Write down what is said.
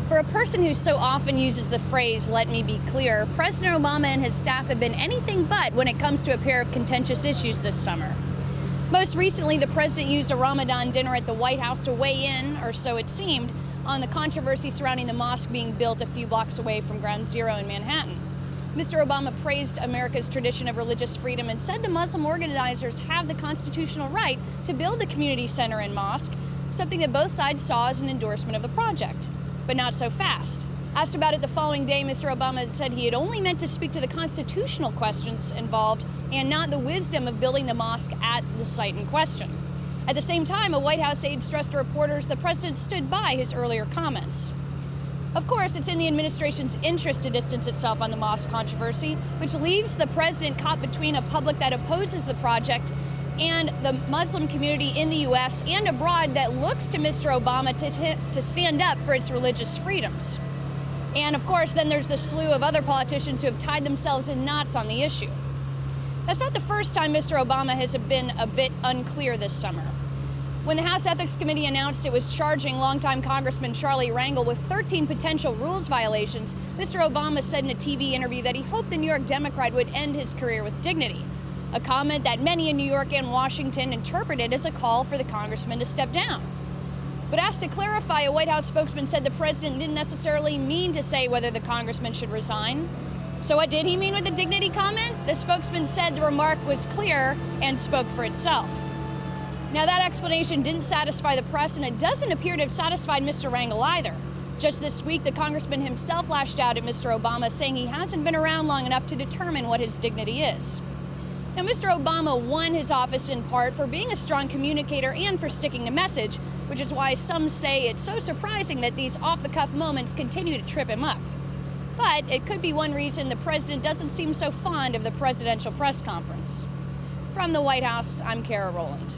For a person who so often uses the phrase, "let me be clear," President Obama and his staff have been anything but when it comes to a pair of contentious issues this summer. Most recently, the president used a Ramadan dinner at the White House to weigh in, or so it seemed, on the controversy surrounding the mosque being built a few blocks away from Ground Zero in Manhattan. Mr. Obama praised America's tradition of religious freedom and said the Muslim organizers have the constitutional right to build the community center and mosque, something that both sides saw as an endorsement of the project. But not so fast. Asked about it the following day, Mr. Obama said he had only meant to speak to the constitutional questions involved and not the wisdom of building the mosque at the site in question. At the same time, a White House aide stressed to reporters the president stood by his earlier comments. Of course, it's in the administration's interest to distance itself on the mosque controversy, which leaves the president caught between a public that opposes the project and the Muslim community in the U.S. and abroad that looks to Mr. Obama to stand up for its religious freedoms. And of course, then there's the slew of other politicians who have tied themselves in knots on the issue. That's not the first time Mr. Obama has been a bit unclear this summer. When the House Ethics Committee announced it was charging longtime Congressman Charlie Rangel with 13 potential rules violations, Mr. Obama said in a TV interview that he hoped the New York Democrat would end his career with dignity, a comment that many in New York and Washington interpreted as a call for the congressman to step down. But asked to clarify, a White House spokesman said the president didn't necessarily mean to say whether the congressman should resign. So what did he mean with the dignity comment? The spokesman said the remark was clear and spoke for itself. Now, that explanation didn't satisfy the press, and it doesn't appear to have satisfied Mr. Rangel either. Just this week, the congressman himself lashed out at Mr. Obama, saying he hasn't been around long enough to determine what his dignity is. Now, Mr. Obama won his office in part for being a strong communicator and for sticking to message, which is why some say it's so surprising that these off-the-cuff moments continue to trip him up. But it could be one reason the president doesn't seem so fond of the presidential press conference. From the White House, I'm Kara Rowland.